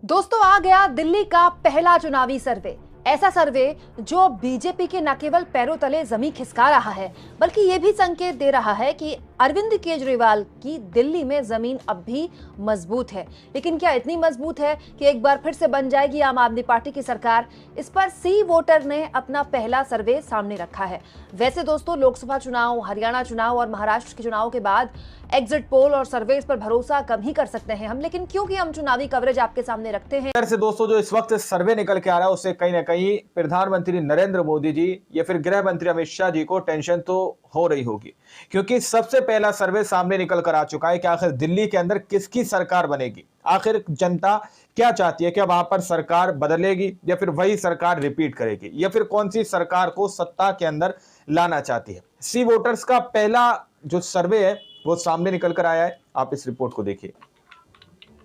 दोस्तों आ गया दिल्ली का पहला चुनावी सर्वे। ऐसा सर्वे जो बीजेपी के न केवल पैरों तले जमीन खिसका रहा है बल्कि ये भी संकेत दे रहा है कि अरविंद केजरीवाल की दिल्ली में जमीन अब भी मजबूत है। लेकिन क्या इतनी मजबूत है कि एक बार फिर से बन जाएगी आम आदमी पार्टी की सरकार? इस पर सी वोटर ने अपना पहला सर्वे सामने रखा है। वैसे दोस्तों लोकसभा चुनाव, हरियाणा चुनाव और महाराष्ट्र के चुनाव के बाद एग्जिट पोल और सर्वेस पर भरोसा कम ही कर सकते हैं हम, लेकिन क्योंकि हम चुनावी कवरेज आपके सामने रखते हैं। से दोस्तों जो इस वक्त सर्वे निकल के आ रहा है उससे कहीं ना कहीं प्रधानमंत्री नरेंद्र मोदी जी या फिर गृह मंत्री अमित शाह जी को टेंशन तो हो रही होगी, क्योंकि सबसे पहला सर्वे सामने निकल कर आ चुका है कि आखिर दिल्ली के अंदर किसकी सरकार बनेगी। आखिर जनता क्या चाहती है? क्या वहां पर सरकार बदलेगी या फिर वही सरकार रिपीट करेगी, या फिर कौन सी सरकार को सत्ता के अंदर लाना चाहती है? सी वोटर्स का पहला जो सर्वे है वो सामने निकल कर आया है। आप इस रिपोर्ट को देखिए।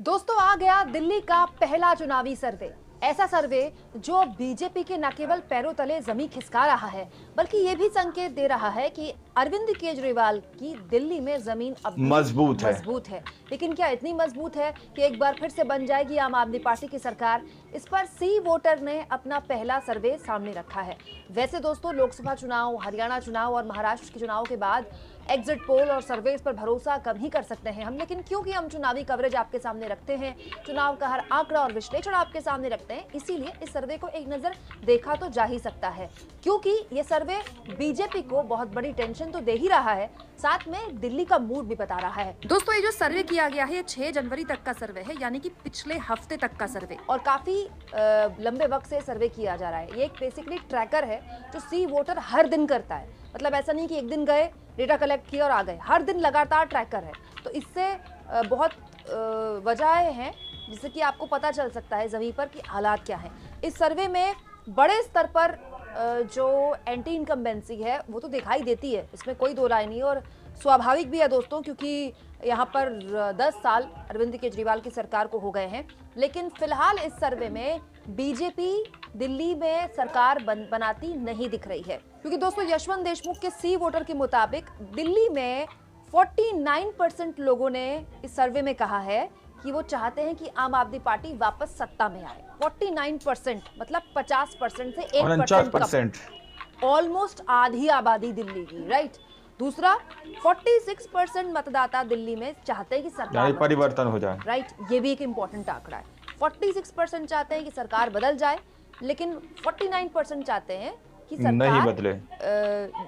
दोस्तों आ गया दिल्ली का पहला चुनावी सर्वे। ऐसा सर्वे जो बीजेपी के न केवल पैरों तले जमीन खिसका रहा है बल्कि ये भी संकेत दे रहा है कि अरविंद केजरीवाल की दिल्ली में जमीन अब मजबूत है। लेकिन क्या इतनी मजबूत है कि एक बार फिर से बन जाएगी आम आदमी पार्टी की सरकार? इस पर सी वोटर ने अपना पहला सर्वे सामने रखा है। वैसे दोस्तों लोकसभा चुनाव, हरियाणा चुनाव और महाराष्ट्र के चुनाव के बाद एग्जिट पोल और सर्वेस पर भरोसा कम ही कर सकते हैं हम, लेकिन क्योंकि हम चुनावी कवरेज आपके सामने रखते हैं, चुनाव का हर आंकड़ा और विश्लेषण आपके सामने रखते हैं, इसीलिए इस सर्वे को एक नजर देखा तो जा ही सकता है। क्योंकि ये सर्वे बीजेपी को बहुत बड़ी टेंशन तो दे ही रहा है, साथ में दिल्ली का मूड भी बता रहा है। दोस्तों ये जो सर्वे किया गया है 6 जनवरी तक का सर्वे है, यानी कि पिछले हफ्ते तक का सर्वे, और काफी लंबे वक्त से सर्वे किया जा रहा है। ये एक बेसिकली ट्रैकर है जो सी वोटर हर दिन करता है। मतलब ऐसा नहीं कि एक दिन गए, डेटा कलेक्ट किया और आ गए, हर दिन लगातार ट्रैकर है। तो इससे बहुत वजहें हैं जिससे कि आपको पता चल सकता है जमीन पर कि हालात क्या हैं। इस सर्वे में बड़े स्तर पर जो एंटी इनकम्बेंसी है वो तो दिखाई देती है, इसमें कोई दो राय नहीं, और स्वाभाविक भी है दोस्तों, क्योंकि यहाँ पर 10 साल अरविंद केजरीवाल की सरकार को हो गए हैं। लेकिन फिलहाल इस सर्वे में बीजेपी दिल्ली में सरकार बनाती नहीं दिख रही है, क्योंकि दोस्तों यशवंत देशमुख के सी वोटर के मुताबिक दिल्ली में 49% लोगों ने इस सर्वे में कहा है कि वो चाहते हैं कि आम आदमी पार्टी वापस सत्ता में आए। 49% मतलब 50% से 1% ऑलमोस्ट आधी आबादी दिल्ली की, राइट। दूसरा 46% मतदाता दिल्ली में चाहते हैं कि सरकार परिवर्तन हो जाए, राइट। ये भी एक इंपॉर्टेंट आंकड़ा है। 46% चाहते हैं कि सरकार बदल जाए, लेकिन 49% चाहते हैं कि सरकार नहीं बदले,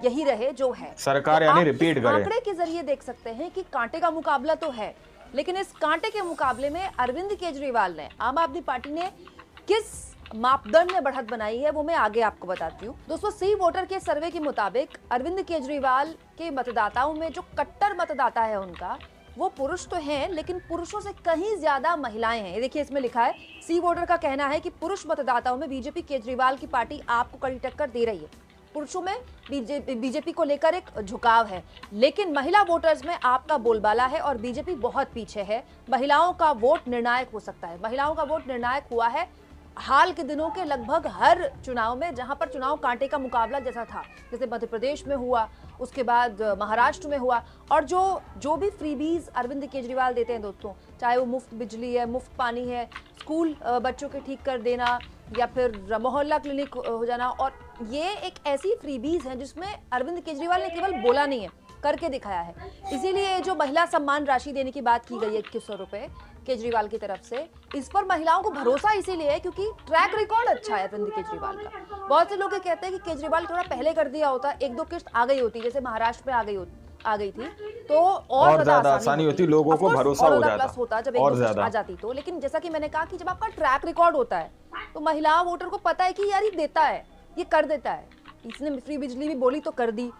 यही रहे जो है सरकार, तो यानी रिपीट करे। आंकड़े के जरिए देख सकते हैं कि कांटे का मुकाबला तो है, लेकिन इस कांटे के मुकाबले में अरविंद केजरीवाल ने, आम आदमी पार्टी ने किस मापदंड में बढ़त बनाई है वो मैं आगे आपको बताती हूँ। दोस्तों सी वोटर के सर्वे के मुताबिक अरविंद केजरीवाल के मतदाताओं में जो कट्टर मतदाता है उनका, वो पुरुष तो हैं लेकिन पुरुषों से कहीं ज्यादा महिलाएं हैं। ये देखिए इसमें लिखा है, सी वोटर का कहना है कि पुरुष मतदाताओं में बीजेपी केजरीवाल की पार्टी आपको कड़ी टक्कर दे रही है। पुरुषों में बीजेपी को लेकर एक झुकाव है, लेकिन महिला वोटर्स में आपका बोलबाला है और बीजेपी बहुत पीछे है। महिलाओं का वोट निर्णायक हो सकता है। महिलाओं का वोट निर्णायक हुआ है हाल के दिनों के लगभग हर चुनाव में, जहां पर चुनाव कांटे का मुकाबला जैसा था, जैसे मध्य प्रदेश में हुआ, उसके बाद महाराष्ट्र में हुआ। और जो भी फ्रीबीज अरविंद केजरीवाल देते हैं दोस्तों, चाहे वो मुफ्त बिजली है, मुफ्त पानी है, स्कूल बच्चों के ठीक कर देना, या फिर मोहल्ला क्लिनिक हो जाना, और ये एक ऐसी फ्रीबीज हैं जिसमें अरविंद केजरीवाल ने केवल बोला नहीं है, करके दिखाया है। इसीलिए जो महिला सम्मान राशि देने की बात की गई है 2100 रुपए केजरीवाल की तरफ से, इस पर महिलाओं को भरोसा इसीलिए है क्योंकि ट्रैक रिकॉर्ड अच्छा है अरविंद केजरीवाल का। बहुत से लोग कहते हैं कि केजरीवाल थोड़ा पहले कर दिया होता, 1-2 किस्त आ गई होती, जैसे महाराष्ट्र में आ गई थी, तो और ज्यादा आसानी होती, लोगों को भरोसा होता जब 1-2 किस्त आ जाती तो। लेकिन जैसा कि मैंने कहा कि जब आपका ट्रैक रिकॉर्ड होता है तो महिला वोटर को पता है कि यार ये देता है, ये कर देता है, इसने फ्री बिजली भी बोली तो कर दी,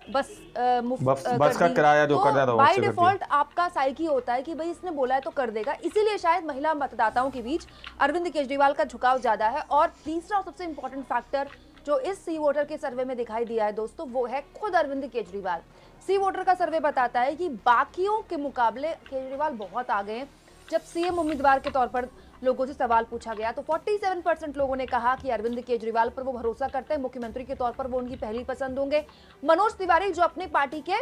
बस बस का किराया जो कर रहा था बाय डिफॉल्ट आपका साइकी होता है कि भाई इसने बोला है तो कर देगा। इसीलिए शायद महिला मतदाताओं के बीच अरविंद केजरीवाल का झुकाव ज्यादा है। और तीसरा सबसे इंपॉर्टेंट फैक्टर जो इस सी वोटर के सर्वे में दिखाई दिया है दोस्तों, वो है खुद अरविंद केजरीवाल। सी वोटर का सर्वे बताता है कि बाकियों के मुकाबले केजरीवाल बहुत आगे हैं। जब सीएम उम्मीदवार के तौर पर लोगों से सवाल पूछा गया तो 47% लोगों ने कहा कि अरविंद केजरीवाल पर वो भरोसा करते हैं, मुख्यमंत्री के तौर पर वो उनकी पहली पसंद होंगे। मनोज तिवारी जो अपनी पार्टी के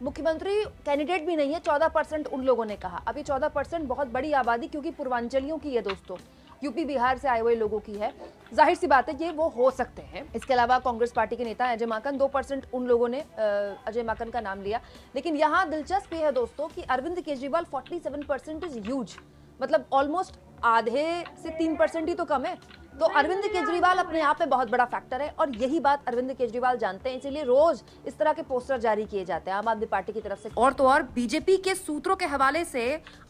मुख्यमंत्री कैंडिडेट भी नहीं है, 14% उन लोगों ने कहा। अभी 14% बहुत बड़ी आबादी क्योंकि पूर्वांचलियों की है दोस्तों। यूपी बिहार से आए हुए लोगों की है। जाहिर सी बात है ये वो हो सकते हैं। इसके अलावा कांग्रेस पार्टी के नेता अजय माकन 2% उन लोगों ने अजय माकन का नाम लिया। लेकिन यहाँ दिलचस्प ये है दोस्तों कि अरविंद केजरीवाल 47% इज ह्यूज, मतलब ऑलमोस्ट आधे से 3% ही तो कम है। तो अरविंद केजरीवाल अपने आप में बहुत बड़ा फैक्टर है और यही बात अरविंद केजरीवाल जानते हैं, इसीलिए रोज इस तरह के पोस्टर जारी किए जाते हैं आम आदमी पार्टी की तरफ से। और तो और बीजेपी के सूत्रों के हवाले से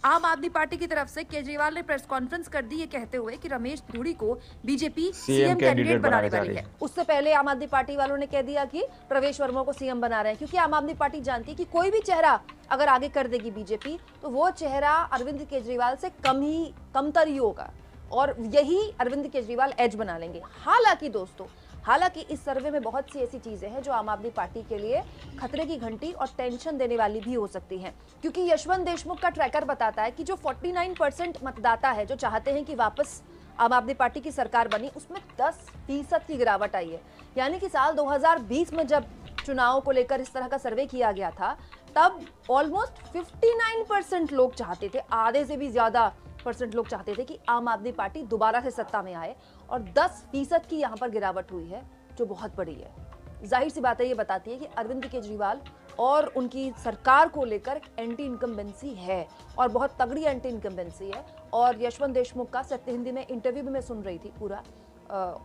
आम आदमी पार्टी की तरफ से केजरीवाल ने प्रेस कॉन्फ्रेंस कर दी ये कहते हुए कि रमेश धूड़ी को बीजेपी सीएम कैंडिडेट बनाने वाली है। उससे पहले आम आदमी पार्टी वालों ने कह दिया कि प्रवेश वर्मा को सीएम बना रहे हैं, क्योंकि आम आदमी पार्टी जानती है कि कोई भी चेहरा अगर आगे कर देगी बीजेपी तो वो चेहरा अरविंद केजरीवाल से कमतर ही होगा और यही अरविंद केजरीवाल एज बना लेंगे। हालांकि दोस्तों, हालांकि इस सर्वे में बहुत सी ऐसी चीजें हैं जो आम आदमी पार्टी के लिए खतरे की घंटी और टेंशन देने वाली भी हो सकती हैं, क्योंकि यशवंत देशमुख का ट्रैकर बताता है कि जो 49% मतदाता है जो चाहते हैं कि वापस आम आदमी पार्टी की सरकार बनी, उसमें 10% की गिरावट आई है। यानी कि साल 2020 में जब चुनाव को लेकर इस तरह का सर्वे किया गया था तब ऑलमोस्ट 59% लोग चाहते थे, आधे से भी ज्यादा % लोग चाहते थे कि आम आदमी पार्टी दोबारा से सत्ता में आए और 10% की यहाँ पर गिरावट हुई है जो बहुत बड़ी है। जाहिर सी बात है, ये बताती है कि अरविंद केजरीवाल और उनकी सरकार को लेकर एंटी इनकम्बेंसी है और बहुत तगड़ी एंटी इनकम्बेंसी है। और यशवंत देशमुख का सत्य हिंदी में इंटरव्यू भी मैं सुन रही थी पूरा,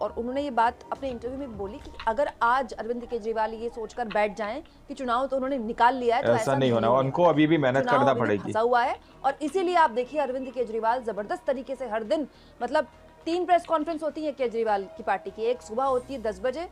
और उन्होंने ये बात अपने इंटरव्यू में बोली कि अगर आज अरविंद केजरीवाल ये सोचकर बैठ जाएं कि चुनाव तो उन्होंने निकाल लिया है तो ऐसा नहीं होना, उनको अभी भी मेहनत करना पड़ेगी। फंसा हुआ है और इसीलिए आप देखिए अरविंद केजरीवाल जबरदस्त तरीके से हर दिन, मतलब 3 प्रेस कॉन्फ्रेंस होती है केजरीवाल की पार्टी की, एक सुबह होती है 10 बजे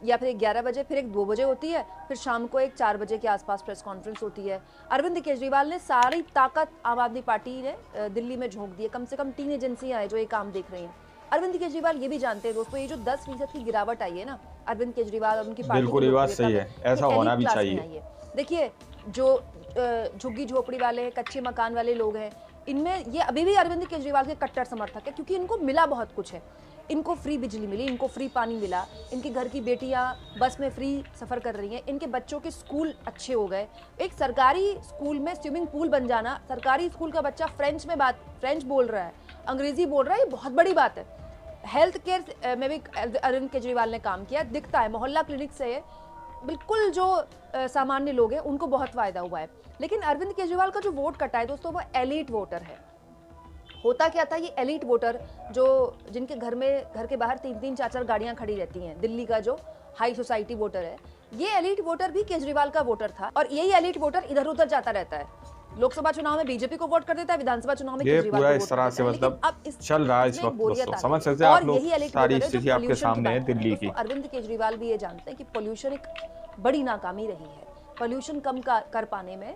या फिर 11 बजे, फिर एक 2 बजे होती है, फिर शाम को एक 4 बजे के आसपास प्रेस कॉन्फ्रेंस होती है। अरविंद केजरीवाल ने सारी ताकत आम आदमी पार्टी ने दिल्ली में झोंक दी है। कम से कम 3 एजेंसियां हैं जो ये काम देख रही हैं। अरविंद केजरीवाल ये भी जानते हैं दोस्तों, ये जो 10% की गिरावट आई है ना अरविंद केजरीवाल और उनकी पार्टी, बिल्कुल ये बात सही है, ऐसा होना भी चाहिए। देखिए जो झुग्गी झोपड़ी वाले, कच्चे मकान वाले लोग हैं, इनमें ये अभी भी अरविंद केजरीवाल के कट्टर समर्थक है, क्योंकि इनको मिला बहुत कुछ है। इनको फ्री बिजली मिली, इनको फ्री पानी मिला, इनके घर की बेटियां बस में फ्री सफर कर रही हैं, इनके बच्चों के स्कूल अच्छे हो गए। एक सरकारी स्कूल में स्विमिंग पूल बन जाना, सरकारी स्कूल का बच्चा फ्रेंच बोल रहा है, अंग्रेजी बोल रहा है, ये बहुत बड़ी बात है। हेल्थ केयर में भी अरविंद केजरीवाल ने काम किया, दिखता है। मोहल्ला क्लिनिक से बिल्कुल जो सामान्य लोग हैं उनको बहुत फायदा हुआ है। लेकिन अरविंद केजरीवाल का जो वोट कटा है दोस्तों, वो एलीट वोटर है। होता क्या था, ये एलीट वोटर जो जिनके घर के बाहर 3-3 4-4 गाड़ियां खड़ी रहती हैं, दिल्ली का जो हाई सोसाइटी वोटर है, ये एलीट वोटर भी केजरीवाल का वोटर था और यही एलीट वोटर इधर उधर जाता रहता है। लोकसभा चुनाव में बीजेपी को वोट कर देता है, विधानसभा चुनाव में केजरीवाल को वोट कर देता है। मतलब अब चल रहा है इस वक्त दोस्तों, समझ सकते हैं आप लोग, सारी स्थिति आपके सामने है दिल्ली की। अरविंद केजरीवाल भी ये जानते हैं कि पोल्यूशन एक बड़ी नाकामी रही है। पोल्यूशन कम कर पाने में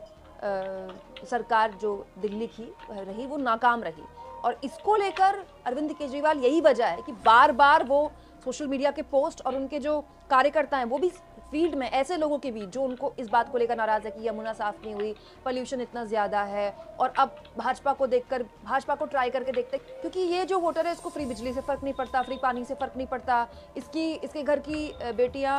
सरकार जो दिल्ली की रही वो नाकाम रही और इसको लेकर अरविंद केजरीवाल, यही वजह है कि बार बार वो सोशल मीडिया के पोस्ट और उनके जो कार्यकर्ता हैं वो भी फील्ड में ऐसे लोगों के बीच जो उनको इस बात को लेकर नाराज है कि यमुना साफ नहीं हुई, पोल्यूशन इतना ज्यादा है, और अब भाजपा को ट्राई करके देखते, क्योंकि ये जो वोटर है इसको फ्री बिजली से फर्क नहीं पड़ता, फ्री पानी से फर्क नहीं पड़ता, इसके घर की बेटियां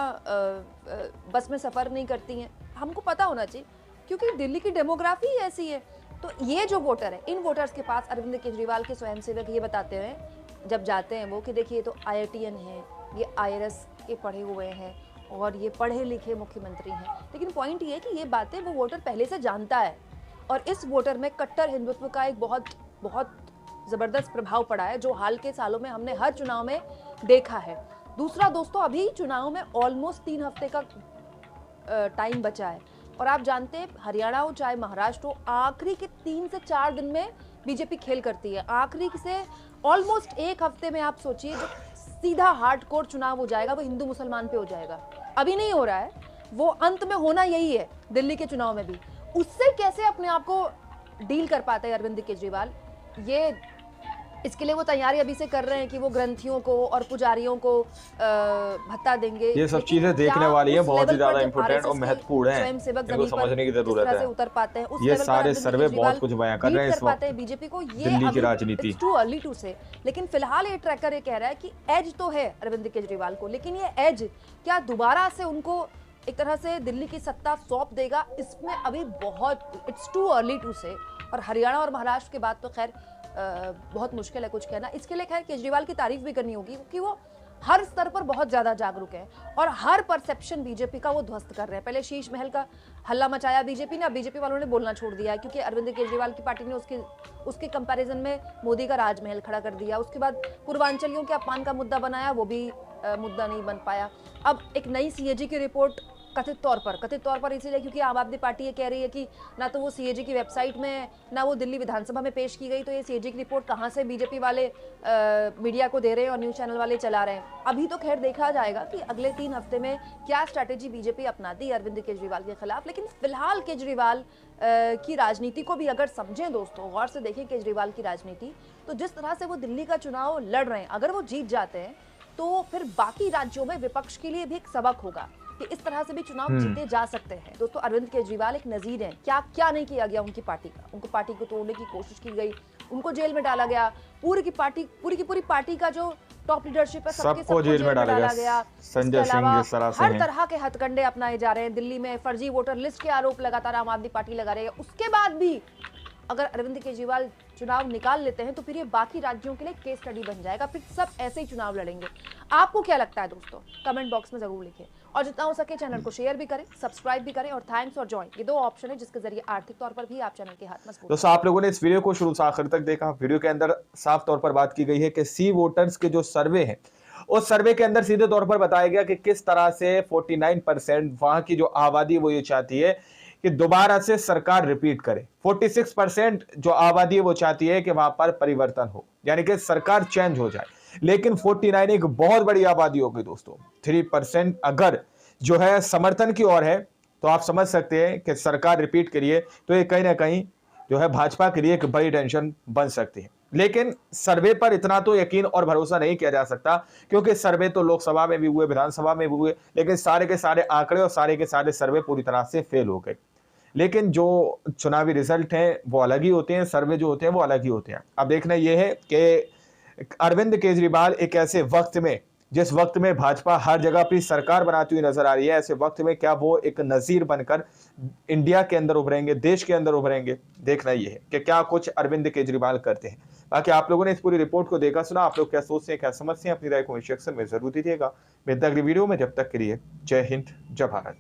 बस में सफर नहीं करती हैं। हमको पता होना चाहिए क्योंकि दिल्ली की डेमोग्राफी ऐसी है। तो ये जो वोटर है, इन वोटर्स के पास अरविंद केजरीवाल के स्वयंसेवक ये बताते हैं जब जाते हैं वो कि देखिए तो IITN है, ये IRS के पढ़े हुए हैं और ये पढ़े लिखे मुख्यमंत्री हैं। लेकिन पॉइंट ये है कि ये बातें वो वोटर पहले से जानता है और इस वोटर में कट्टर हिंदुत्व का एक बहुत बहुत ज़बरदस्त प्रभाव पड़ा है जो हाल के सालों में हमने हर चुनाव में देखा है। दूसरा दोस्तों, अभी चुनाव में ऑलमोस्ट 3 हफ्ते का टाइम बचा है और आप जानते हैं हरियाणा हो चाहे महाराष्ट्र हो, आखिरी के 3 से 4 दिन में बीजेपी खेल करती है। आखिरी से ऑलमोस्ट 1 हफ्ते में आप सोचिए जो सीधा हार्डकोर चुनाव हो जाएगा वो हिंदू मुसलमान पे हो जाएगा। अभी नहीं हो रहा है, वो अंत में होना यही है दिल्ली के चुनाव में भी। उससे कैसे अपने आप को डील कर पाते हैं अरविंद केजरीवाल, ये इसके लिए वो तैयारी अभी से कर रहे हैं कि वो ग्रंथियों को और पुजारियों को भत्ता देंगे। ये सब चीजें देखने वाली है, बहुत ही ज्यादा इंपॉर्टेंट और महत्वपूर्ण है, इनको समझने की जरूरत है। उतर पाते हैं ये सारे सर्वे बहुत कुछ बयां कर रहे हैं इस वक्त बीजेपी को, ये दिल्ली की राजनीति। टू अर्ली टू से, लेकिन फिलहाल ये ट्रैकर ये कह रहा है कि एज तो है अरविंद केजरीवाल को, लेकिन ये एज क्या दोबारा से उनको एक तरह से दिल्ली की सत्ता सौंप देगा, इसमें अभी बहुत इट्स टू अर्ली टू से। और हरियाणा और महाराष्ट्र के बाद तो खैर बहुत मुश्किल है कुछ कहना। इसके लिए खैर केजरीवाल की तारीफ भी करनी होगी, क्योंकि वो हर स्तर पर बहुत ज्यादा जागरूक है और हर परसेप्शन बीजेपी का वो ध्वस्त कर रहे हैं। पहले शीश महल का हल्ला मचाया बीजेपी ने, अब बीजेपी वालों ने बोलना छोड़ दिया है, क्योंकि अरविंद केजरीवाल की पार्टी ने उसके कंपैरिजन में मोदी का राजमहल खड़ा कर दिया। उसके बाद पूर्वांचलियों के अपमान का मुद्दा बनाया, वो भी मुद्दा नहीं बन पाया। अब एक नई सीएजी की रिपोर्ट कथित तौर पर इसीलिए क्योंकि आम आदमी पार्टी ये कह रही है कि ना तो वो सीएजी की वेबसाइट में, ना वो दिल्ली विधानसभा में पेश की गई, तो ये सीएजी की रिपोर्ट कहां से बीजेपी वाले मीडिया को दे रहे हैं और न्यूज चैनल वाले चला रहे हैं। अभी तो खैर देखा जाएगा कि अगले 3 हफ्ते में क्या स्ट्रैटेजी बीजेपी अपनाती है अरविंद केजरीवाल के खिलाफ। लेकिन फिलहाल केजरीवाल की राजनीति को भी अगर समझें दोस्तों, गौर से देखें केजरीवाल की राजनीति, तो जिस तरह से वो दिल्ली का चुनाव लड़ रहे हैं, अगर वो जीत जाते हैं तो फिर बाकी राज्यों में विपक्ष के लिए भी एक सबक होगा कि इस तरह से भी चुनाव जीते जा सकते हैं। दोस्तों, अरविंद केजरीवाल एक नजीर हैं। क्या नहीं किया गया उनकी पार्टी का, उनको पार्टी को तोड़ने की कोशिश की गई, उनको जेल में डाला गया, पूरी की पूरी पार्टी का जो टॉप लीडरशिप है सबको जेल में डाला गया। संजय सिंह, हर तरह के हथकंडे अपनाए जा रहे हैं। दिल्ली में फर्जी वोटर लिस्ट के आरोप लगातार आम आदमी पार्टी लगा रही है। उसके बाद भी अगर अरविंद केजरीवाल चुनाव निकाल लेते हैं तो फिर ये बाकी राज्यों के लिए केस स्टडी बन जाएगा, फिर सब ऐसे ही चुनाव लड़ेंगे। आपको क्या लगता है दोस्तों, कमेंट बॉक्स में जरूर लिखें और जितना हो सके चैनल को शेयर भी करें, सब्सक्राइब भी करें और थैंक्स और ज्वाइन, ये 2 ऑप्शन है जिसके जरिए आर्थिक तौर पर भी आप चैनल के हाथ मजबूत। दोस्तों, आप लोगों ने इस वीडियो को शुरू से आखिर तक देखा। वीडियो के अंदर साफ तौर पर बात की गई है कि सी वोटर्स के जो सर्वे है, उस सर्वे के अंदर सीधे तौर पर बताया गया कि किस तरह से 49% वहां की जो आबादी वो ये चाहती है कि दोबारा से सरकार रिपीट करे। 46% जो आबादी है वो चाहती है कि वहां पर परिवर्तन हो, यानी कि सरकार चेंज हो जाए। लेकिन 49 एक बहुत बड़ी आबादी हो गई दोस्तों। 3% अगर जो है समर्थन की ओर है, तो आप समझ सकते हैं कि सरकार रिपीट करिए, तो ये कहीं ना कहीं जो है भाजपा के लिए एक बड़ी टेंशन बन सकती है। लेकिन सर्वे पर इतना तो यकीन और भरोसा नहीं किया जा सकता, क्योंकि सर्वे तो लोकसभा में भी हुए, विधानसभा में भी हुए, लेकिन सारे के सारे आंकड़े और सारे के सारे सर्वे पूरी तरह से फेल हो गए। लेकिन जो चुनावी रिजल्ट हैं वो अलग ही होते हैं, सर्वे जो होते हैं वो अलग ही होते हैं। अब देखना यह है कि अरविंद केजरीवाल एक ऐसे वक्त में, जिस वक्त में भाजपा हर जगह अपनी सरकार बनाती हुई नजर आ रही है, ऐसे वक्त में क्या वो एक नजीर बनकर इंडिया के अंदर उभरेंगे, देश के अंदर उभरेंगे। देखना यह है कि क्या कुछ अरविंद केजरीवाल करते हैं। बाकी आप लोगों ने इस पूरी रिपोर्ट को देखा सुना, आप लोग क्या सोचते हैं, क्या समझते हैं, अपनी राय कमेंट सेक्शन में जरूर दीजिएगा। मिलते हैं अगली वीडियो में, जब तक के लिए जय हिंद, जय भारत।